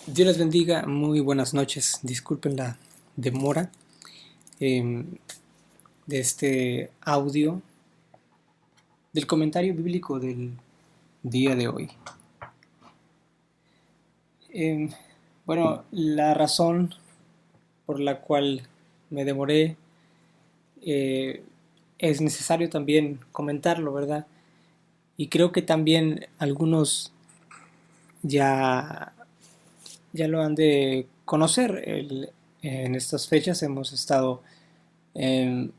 Dios les bendiga, muy buenas noches. Disculpen la demora eh, de este audio del comentario bíblico del día de hoy. Eh, la razón por la cual me demoré es necesario también comentarlo, ¿verdad? Y creo que también algunos ya, ya lo han de conocer. En estas fechas hemos estado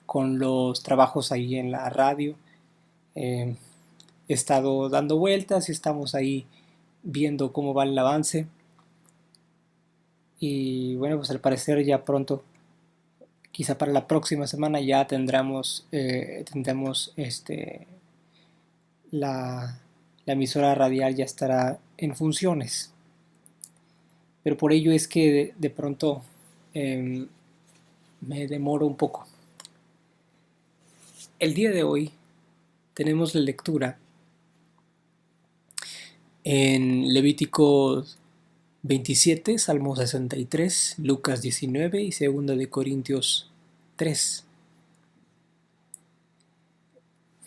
con los trabajos ahí en la radio. Eh, He estado dando vueltas y estamos ahí viendo cómo va el avance. Y bueno, pues al parecer ya pronto, quizá para la próxima semana ya tendremos la, la emisora radial ya estará en funciones. Pero por ello es que de pronto eh, me demoro un poco. El día de hoy tenemos la lectura en Levítico 27, Salmo 63, Lucas 19 y 2 de Corintios 3.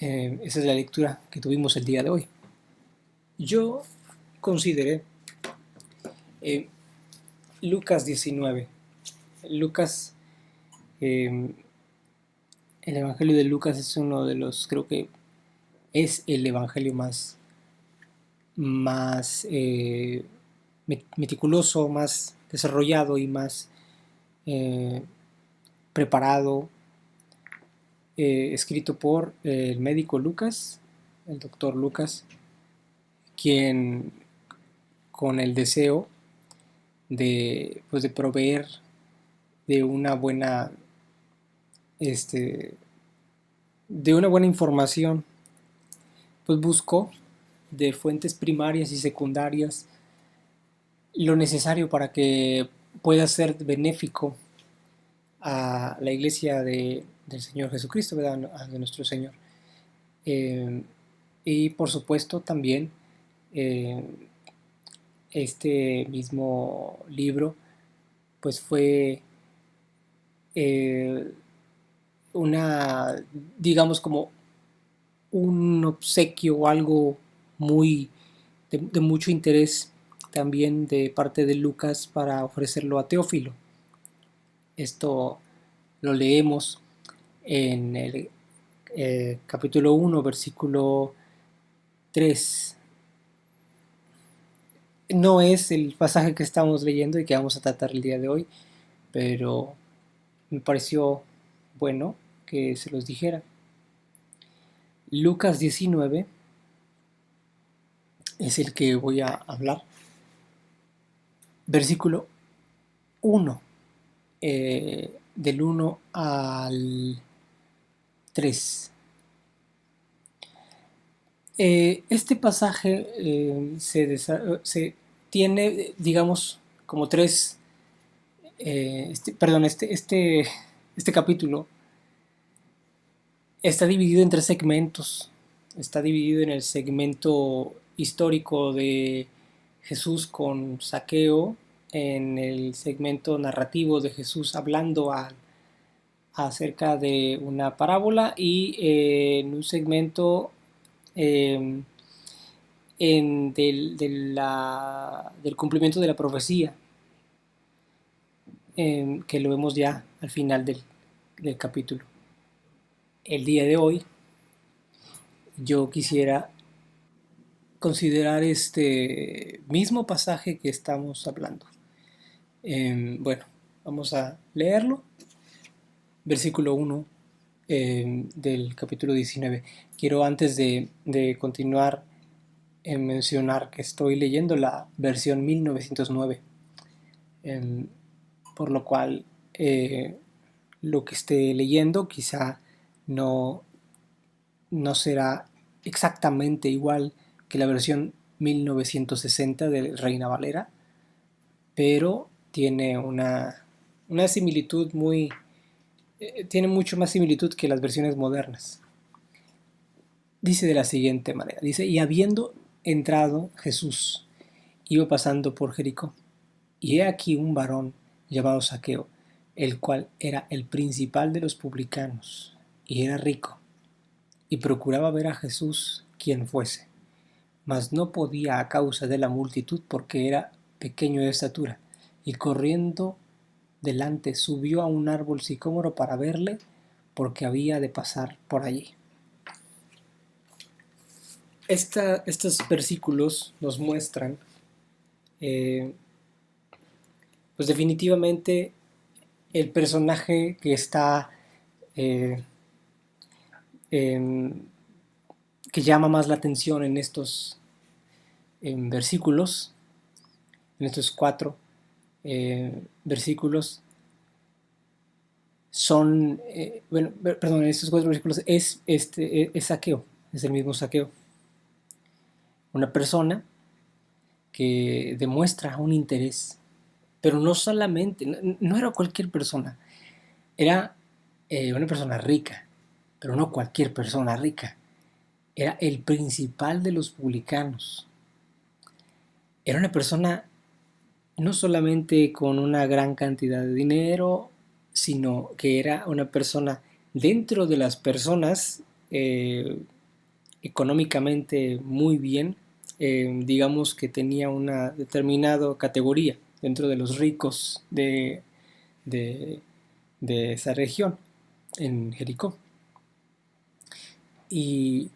Esa es la lectura que tuvimos el día de hoy. Yo consideré eh, Lucas 19. Lucas, eh, el Evangelio de Lucas es uno de los, creo que es el Evangelio más meticuloso, más desarrollado y más eh, preparado, escrito por el médico Lucas, el doctor Lucas, quien con el deseo de proveer de una buena este, de una buena información, pues buscó de fuentes primarias y secundarias lo necesario para que pueda ser benéfico a la iglesia del Señor Jesucristo, ¿verdad? De nuestro Señor. Eh, y por supuesto también eh, este mismo libro pues fue eh, una, digamos como un obsequio o algo muy de mucho interés también de parte de Lucas para ofrecerlo a Teófilo. Esto lo leemos en el capítulo 1, versículo 3. No es el pasaje que estamos leyendo y que vamos a tratar el día de hoy, pero me pareció bueno que se los dijera. Lucas 19 es el que voy a hablar. Versículo 1, del 1 al 3. Este pasaje se tiene, digamos, como tres, este capítulo está dividido en tres segmentos. Está dividido en el segmento histórico de Jesús con Saqueo, en el segmento narrativo de Jesús hablando acerca de una parábola y en un segmento eh, del cumplimiento de la profecía, que lo vemos ya al final del capítulo. El día de hoy yo quisiera considerar este mismo pasaje que estamos hablando. Bueno, vamos a leerlo. Versículo 1 del capítulo 19. Quiero antes de continuar mencionar que estoy leyendo la versión 1909, eh, por lo cual lo que esté leyendo quizá no, no será exactamente igual que la versión 1960 de Reina Valera, pero tiene una similitud tiene mucho más similitud que las versiones modernas. Dice de la siguiente manera, dice, y habiendo entrado Jesús, iba pasando por Jericó. Y he aquí un varón llamado Zaqueo, el cual era el principal de los publicanos, y era rico, y procuraba ver a Jesús quien fuese, mas no podía a causa de la multitud porque era pequeño de estatura, y corriendo delante subió a un árbol sicómoro para verle, porque había de pasar por allí. Estos versículos nos muestran, eh, pues definitivamente, el personaje que está, eh, que llama más la atención en estos versículos, en estos 4 versículos, son, perdón, en estos 4 versículos es Zaqueo, es el mismo Zaqueo, una persona que demuestra un interés, pero no solamente, no era cualquier persona, era una persona rica, pero no cualquier persona rica, era el principal de los publicanos, era una persona no solamente con una gran cantidad de dinero, sino que era una persona dentro de las personas económicamente muy bien, digamos que tenía una determinada categoría dentro de los ricos de, de esa región, en Jericó. Y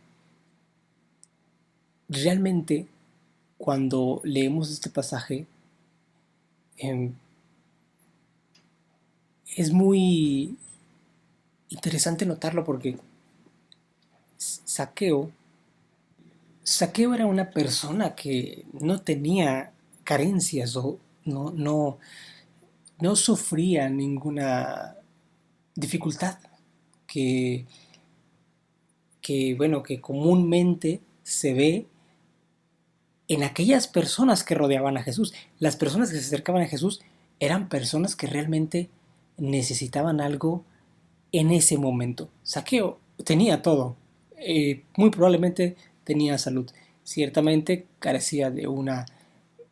realmente cuando leemos este pasaje, eh, es muy interesante notarlo porque Saqueo, Saqueo era una persona que no tenía carencias o no sufría ninguna dificultad que, bueno, que comúnmente se ve en aquellas personas que rodeaban a Jesús. Las personas que se acercaban a Jesús eran personas que realmente necesitaban algo en ese momento. Saqueo tenía todo. Muy probablemente tenía salud. Ciertamente carecía de una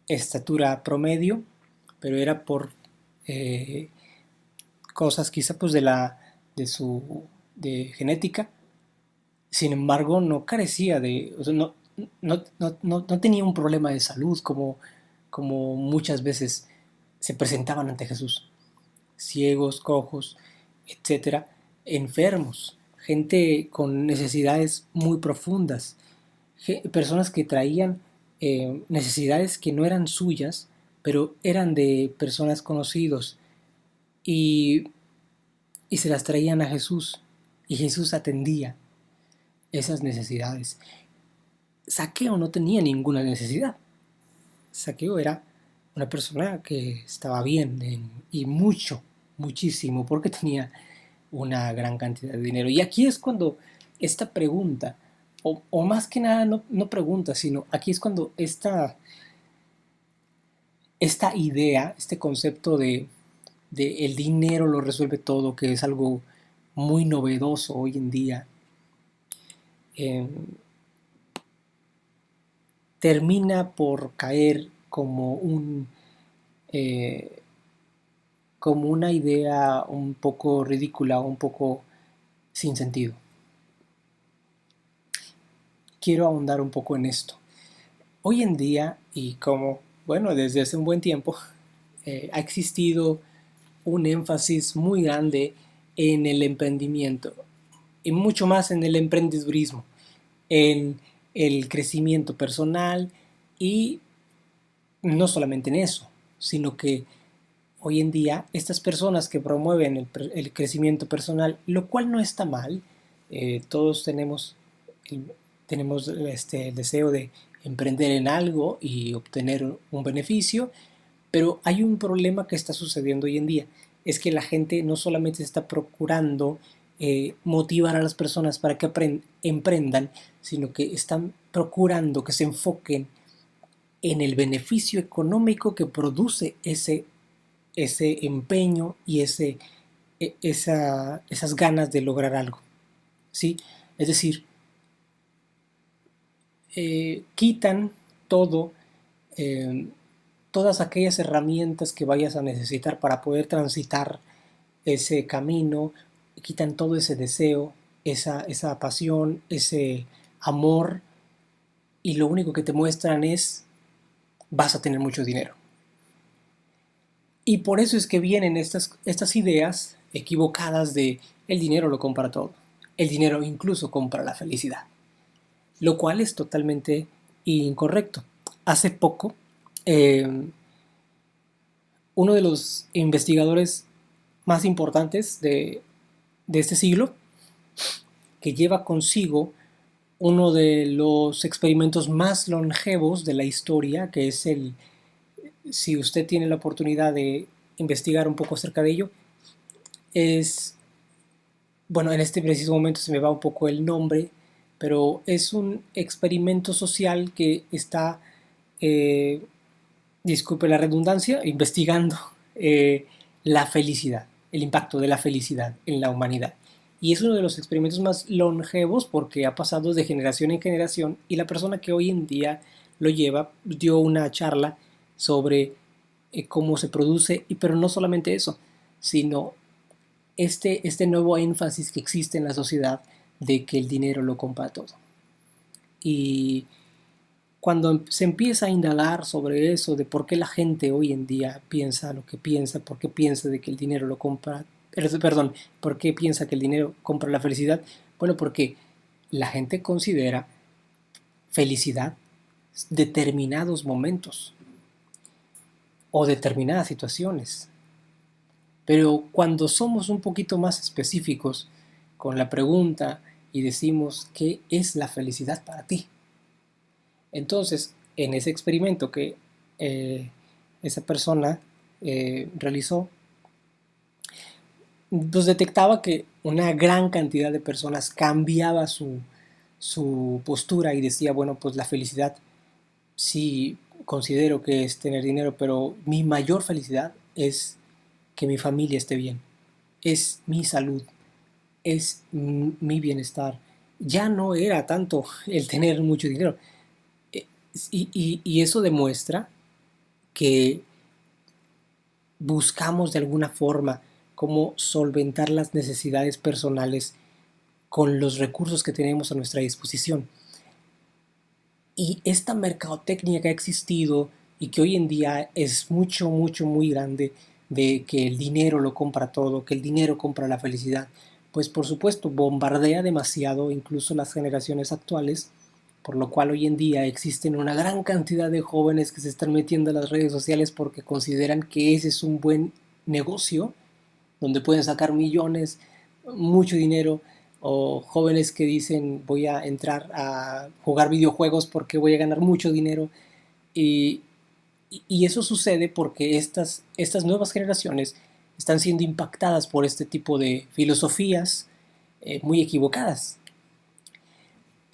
estatura promedio, pero era por eh, cosas quizá pues de su de genética. Sin embargo, no carecía de, o sea, no tenía un problema de salud como muchas veces se presentaban ante Jesús. Ciegos, cojos, etcétera, enfermos, gente con necesidades muy profundas, personas que traían necesidades que no eran suyas, pero eran de personas conocidos y, y se las traían a Jesús y Jesús atendía esas necesidades. Saqueo no tenía ninguna necesidad. Saqueo era una persona que estaba bien y muchísimo, porque tenía una gran cantidad de dinero. Y aquí es cuando esta pregunta, o más que nada no pregunta, sino aquí es cuando esta idea, este concepto de el dinero lo resuelve todo, que es algo muy novedoso hoy en día, eh, termina por caer eh, como una idea un poco ridícula, un poco sin sentido. Quiero ahondar un poco en esto. Hoy en día, y como, bueno, desde hace un buen tiempo, ha existido un énfasis muy grande en el emprendimiento y mucho más en el emprendedurismo, en el crecimiento personal y no solamente en eso, sino que hoy en día estas personas que promueven el crecimiento personal, lo cual no está mal, todos tenemos el deseo de emprender en algo y obtener un beneficio, pero hay un problema que está sucediendo hoy en día, es que la gente no solamente está procurando motivar a las personas para que emprendan, sino que están procurando que se enfoquen en el beneficio económico que produce ese empeño y esas ganas de lograr algo, ¿sí? Es decir, quitan todo, eh, todas aquellas herramientas que vayas a necesitar para poder transitar ese camino, quitan todo ese deseo, esa pasión, ese amor, y lo único que te muestran es vas a tener mucho dinero. Y por eso es que vienen estas ideas equivocadas de el dinero lo compra todo. El dinero incluso compra la felicidad. Lo cual es totalmente incorrecto. Hace poco, eh, uno de los investigadores más importantes de este siglo, que lleva consigo uno de los experimentos más longevos de la historia, que es si usted tiene la oportunidad de investigar un poco acerca de ello, es, bueno, en este preciso momento se me va un poco el nombre, pero es un experimento social que está, eh, disculpe la redundancia, investigando la felicidad, el impacto de la felicidad en la humanidad. Y es uno de los experimentos más longevos porque ha pasado de generación en generación y la persona que hoy en día lo lleva dio una charla sobre cómo se produce, pero no solamente eso, sino este nuevo énfasis que existe en la sociedad de que el dinero lo compra todo. Y cuando se empieza a indagar sobre eso, de por qué la gente hoy en día piensa lo que piensa, por qué piensa de que el dinero lo compra, perdón, por qué piensa que el dinero compra la felicidad, bueno, porque la gente considera felicidad determinados momentos o determinadas situaciones. Pero cuando somos un poquito más específicos con la pregunta y decimos, ¿qué es la felicidad para ti? Entonces, en ese experimento que esa persona realizó, pues detectaba que una gran cantidad de personas cambiaba su postura y decía, bueno, pues la felicidad sí considero que es tener dinero, pero mi mayor felicidad es que mi familia esté bien, es mi salud, es mi bienestar. Ya no era tanto el tener mucho dinero. Y eso demuestra que buscamos de alguna forma cómo solventar las necesidades personales con los recursos que tenemos a nuestra disposición. Y esta mercadotecnia que ha existido y que hoy en día es mucho, mucho, muy grande, de que el dinero lo compra todo, que el dinero compra la felicidad, pues por supuesto bombardea demasiado incluso las generaciones actuales, por lo cual hoy en día existen una gran cantidad de jóvenes que se están metiendo a las redes sociales porque consideran que ese es un buen negocio, donde pueden sacar millones, mucho dinero, o jóvenes que dicen voy a entrar a jugar videojuegos porque voy a ganar mucho dinero. Y, y eso sucede porque estas nuevas generaciones están siendo impactadas por este tipo de filosofías muy equivocadas.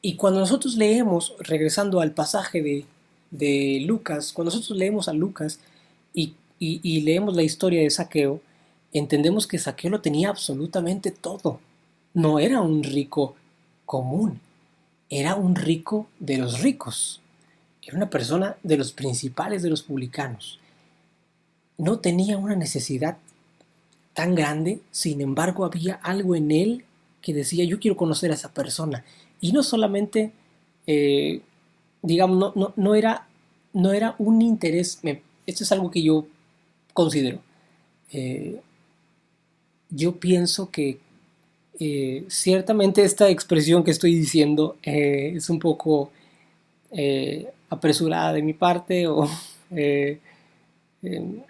Y cuando nosotros leemos, regresando al pasaje de Lucas, cuando nosotros leemos a Lucas y leemos la historia de Saqueo, entendemos que Saqueo lo tenía absolutamente todo. No era un rico común, era un rico de los ricos. Era una persona de los principales de los publicanos. No tenía una necesidad tan grande, sin embargo había algo en él que decía yo quiero conocer a esa persona. Y no solamente, eh, digamos, no era un interés, esto es algo que yo considero. Eh, yo pienso que ciertamente esta expresión que estoy diciendo es un poco apresurada de mi parte, eh, eh,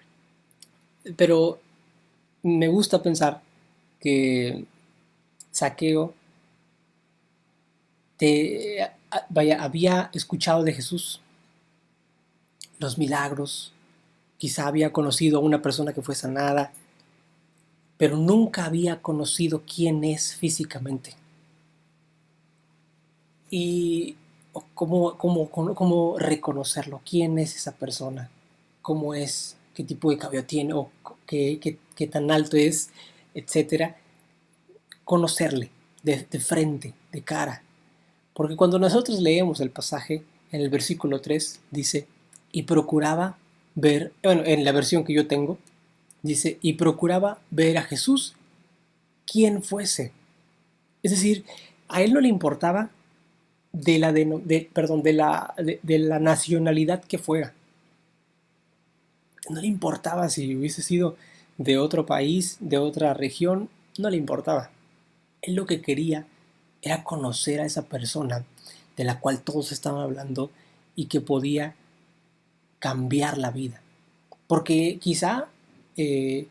pero me gusta pensar que Saqueo había escuchado de Jesús los milagros, quizá había conocido a una persona que fue sanada, pero nunca había conocido quién es físicamente. Y cómo reconocerlo, quién es esa persona, cómo es, qué tipo de cabello tiene, o qué tan alto es, etcétera. Conocerle de frente, de cara. Porque cuando nosotros leemos el pasaje, en el versículo 3 dice, y procuraba ver, bueno, en la versión que yo tengo, dice, y procuraba ver a Jesús quien fuese. Es decir, a él no le importaba perdón, de la nacionalidad que fuera. No le importaba si hubiese sido de otro país, de otra región, no le importaba. Él lo que quería era conocer a esa persona de la cual todos estaban hablando y que podía cambiar la vida. Porque quizá eh,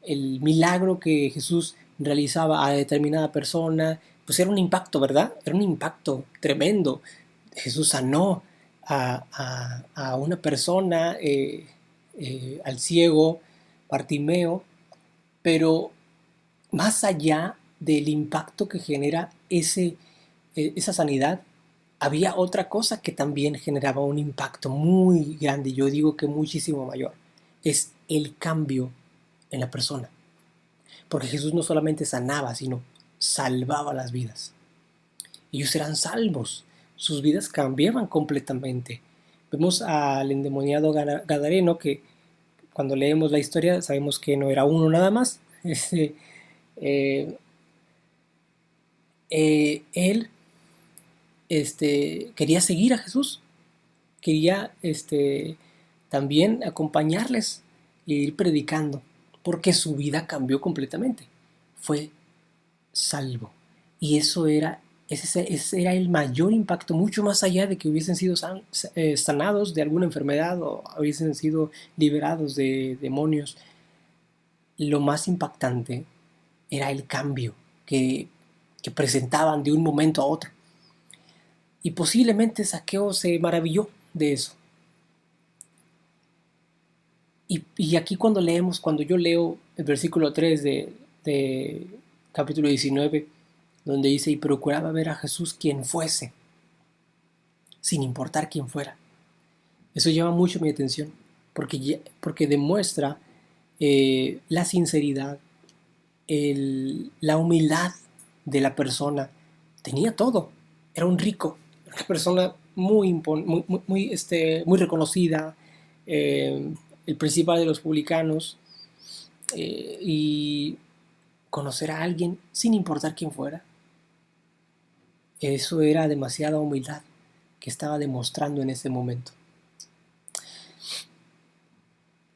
el milagro que Jesús realizaba a determinada persona, pues era un impacto, ¿verdad? Era un impacto tremendo. Jesús sanó a una persona, al ciego Bartimeo, pero más allá del impacto que genera esa sanidad, había otra cosa que también generaba un impacto muy grande, yo digo que muchísimo mayor, es el cambio en la persona. Porque Jesús no solamente sanaba, sino salvaba las vidas. Ellos eran salvos, sus vidas cambiaban completamente. Vemos al endemoniado Gadareno que cuando leemos la historia sabemos que no era uno nada más. Eh, él quería seguir a Jesús, quería también acompañarles e ir predicando, porque su vida cambió completamente. Fue salvo. Y ese era el mayor impacto, mucho más allá de que hubiesen sido sanados de alguna enfermedad o hubiesen sido liberados de demonios. Lo más impactante era el cambio que presentaban de un momento a otro. Y posiblemente Saqueo se maravilló de eso. Y aquí cuando yo leo el versículo 3 de capítulo 19, donde dice, y procuraba ver a Jesús quien fuese, sin importar quién fuera. Eso llama mucho mi atención, porque demuestra la sinceridad, la humildad de la persona. Tenía todo, era un rico, una persona muy reconocida, eh, el principal de los publicanos, y conocer a alguien sin importar quién fuera, eso era demasiada humildad que estaba demostrando en ese momento.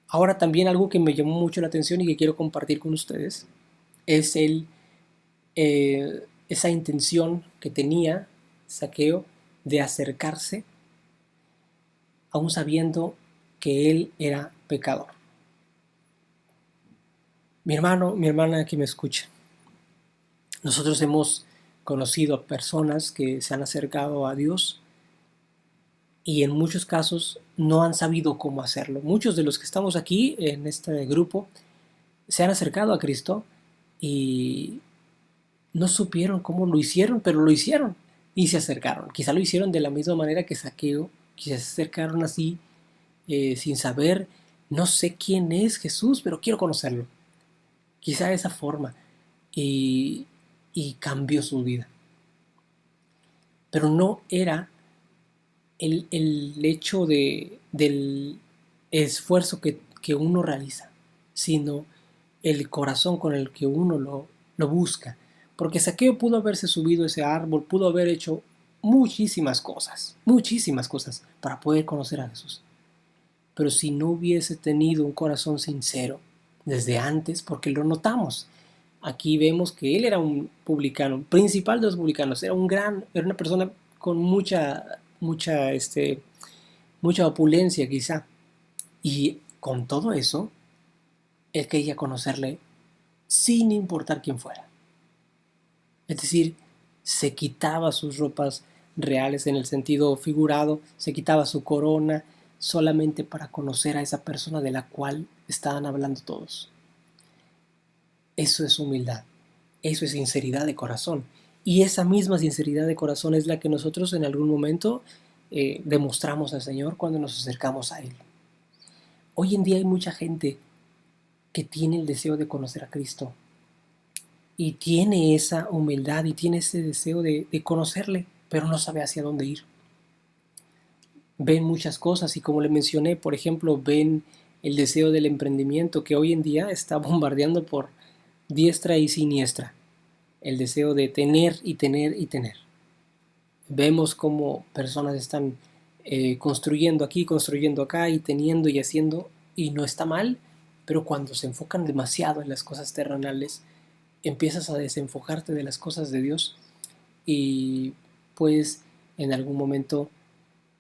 Ahora también algo que me llamó mucho la atención y que quiero compartir con ustedes es esa intención que tenía Saqueo de acercarse aún sabiendo que él era pecador. Mi hermano, mi hermana que me escucha, nosotros hemos conocido a personas que se han acercado a Dios y en muchos casos no han sabido cómo hacerlo. Muchos de los que estamos aquí en este grupo se han acercado a Cristo y no supieron cómo lo hicieron, pero lo hicieron y se acercaron. Quizá lo hicieron de la misma manera que Saqueo, quizá se acercaron así, sin saber, no sé quién es Jesús, pero quiero conocerlo. Quizá de esa forma. Y, y cambió su vida. Pero no era el hecho del esfuerzo que uno realiza, sino el corazón con el que uno lo busca. Porque Saqueo pudo haberse subido a ese árbol, pudo haber hecho muchísimas cosas para poder conocer a Jesús. Pero si no hubiese tenido un corazón sincero desde antes, porque lo notamos, aquí vemos que él era un publicano, principal de los publicanos, era una persona con mucha opulencia quizá. Y con todo eso, él quería conocerle sin importar quién fuera. Es decir, se quitaba sus ropas reales en el sentido figurado, se quitaba su corona solamente para conocer a esa persona de la cual estaban hablando todos. Eso es humildad, eso es sinceridad de corazón. Y esa misma sinceridad de corazón es la que nosotros en algún momento demostramos al Señor cuando nos acercamos a Él. Hoy en día hay mucha gente que tiene el deseo de conocer a Cristo y tiene esa humildad y tiene ese deseo de conocerle, pero no sabe hacia dónde ir. ven muchas cosas y como le mencioné, por ejemplo, ven el deseo del emprendimiento que hoy en día está bombardeando por diestra y siniestra, el deseo de tener y tener y tener. Vemos cómo personas están construyendo aquí, construyendo acá y teniendo y haciendo, y no está mal, pero cuando se enfocan demasiado en las cosas terrenales, empiezas a desenfocarte de las cosas de Dios y puedes en algún momento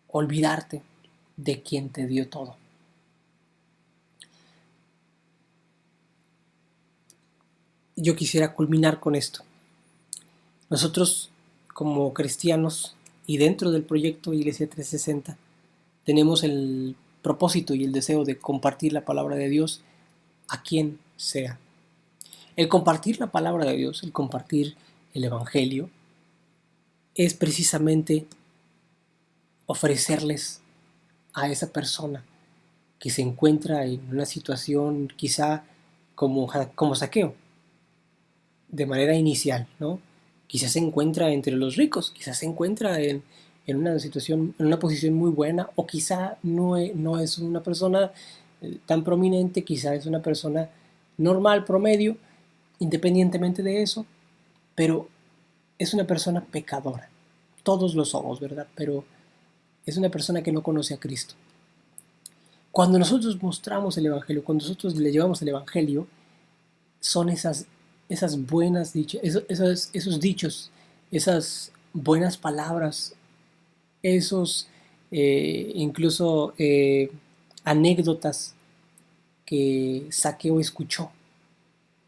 olvidarte de quien te dio todo. Yo quisiera culminar con esto. Nosotros como cristianos y dentro del proyecto Iglesia 360 tenemos el propósito y el deseo de compartir la palabra de Dios a quien sea. El compartir la palabra de Dios, el compartir el Evangelio, es precisamente ofrecerles a esa persona que se encuentra en una situación quizá como Saqueo, de manera inicial, ¿no? Quizás se encuentra entre los ricos, quizás se encuentra en una situación, en una posición muy buena, o quizá no es una persona tan prominente, quizá es una persona normal, promedio, independientemente de eso, pero es una persona pecadora. Todos lo somos, ¿verdad? Pero es una persona que no conoce a Cristo. Cuando nosotros mostramos el Evangelio, cuando nosotros le llevamos el Evangelio, son esas buenas dichas, esos dichos, esas buenas palabras, esos incluso anécdotas que Saqueo escuchó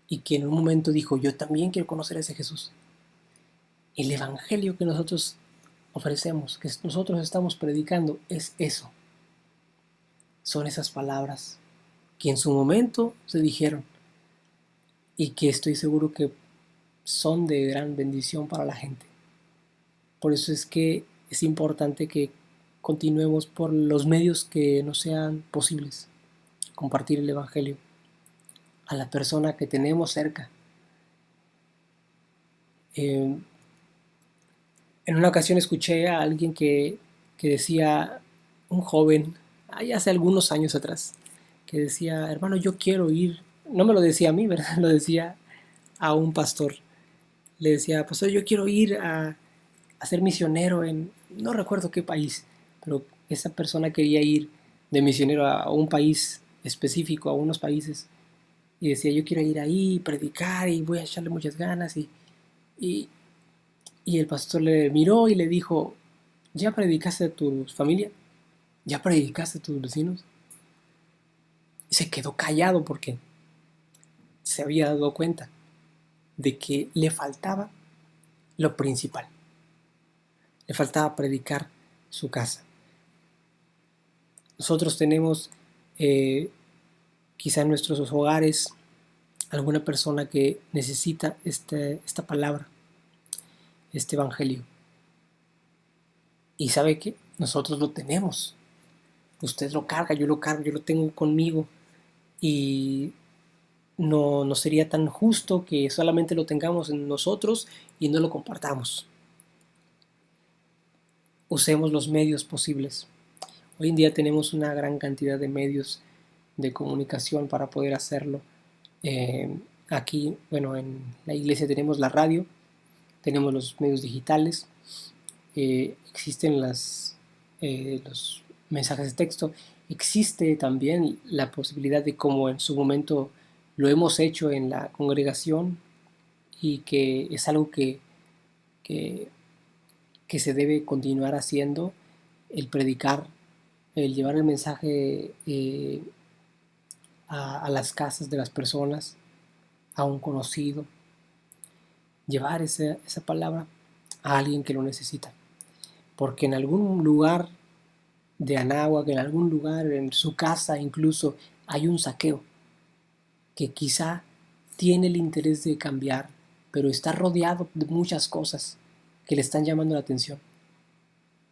y que en un momento dijo, yo también quiero conocer a ese Jesús. El Evangelio que nosotros ofrecemos, que nosotros estamos predicando, es eso. Son esas palabras que en su momento se dijeron y que estoy seguro que son de gran bendición para la gente. Por eso es que es importante que continuemos por los medios que nos sean posibles. Compartir el Evangelio a la persona que tenemos cerca. En una ocasión escuché a alguien que decía, un joven, hace algunos años atrás, que decía, hermano, yo quiero ir, no me lo decía a mí, ¿verdad? Lo decía a un pastor. Le decía, pastor, yo quiero ir a ser misionero en, no recuerdo qué país, pero esa persona quería ir de misionero a un país específico, a unos países, y decía, yo quiero ir ahí, predicar y voy a echarle muchas ganas, y, y el pastor le miró y le dijo, ¿ya predicaste a tu familia? ¿Ya predicaste a tus vecinos? Y se quedó callado porque se había dado cuenta de que le faltaba lo principal, le faltaba predicar su casa. Nosotros tenemos eh, quizá en nuestros hogares alguna persona que necesita esta palabra, este evangelio. Y sabe que nosotros lo tenemos. Usted lo carga, yo lo cargo, yo lo tengo conmigo. Y no sería tan justo que solamente lo tengamos en nosotros y no lo compartamos. Usemos los medios posibles. Hoy en día tenemos una gran cantidad de medios de comunicación para poder hacerlo. Aquí, bueno, en la iglesia tenemos la radio, tenemos los medios digitales, existen los mensajes de texto, existe también la posibilidad de como en su momento lo hemos hecho en la congregación y que es algo que, que se debe continuar haciendo, el predicar, el llevar el mensaje a las casas de las personas, a un conocido, llevar esa palabra a alguien que lo necesita. Porque en algún lugar de Anáhuac, en algún lugar, en su casa incluso, hay un Saqueo que quizá tiene el interés de cambiar, pero está rodeado de muchas cosas que le están llamando la atención.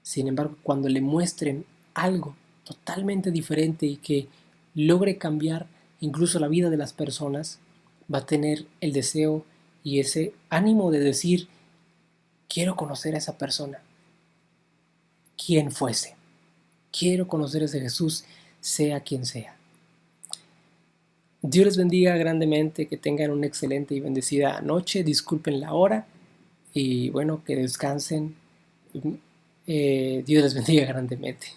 Sin embargo, cuando le muestren algo totalmente diferente y que logre cambiar incluso la vida de las personas, va a tener el deseo y ese ánimo de decir, quiero conocer a esa persona, quien fuese, quiero conocer ese Jesús, sea quien sea. Dios les bendiga grandemente, que tengan una excelente y bendecida noche, disculpen la hora y bueno, que descansen. Dios les bendiga grandemente.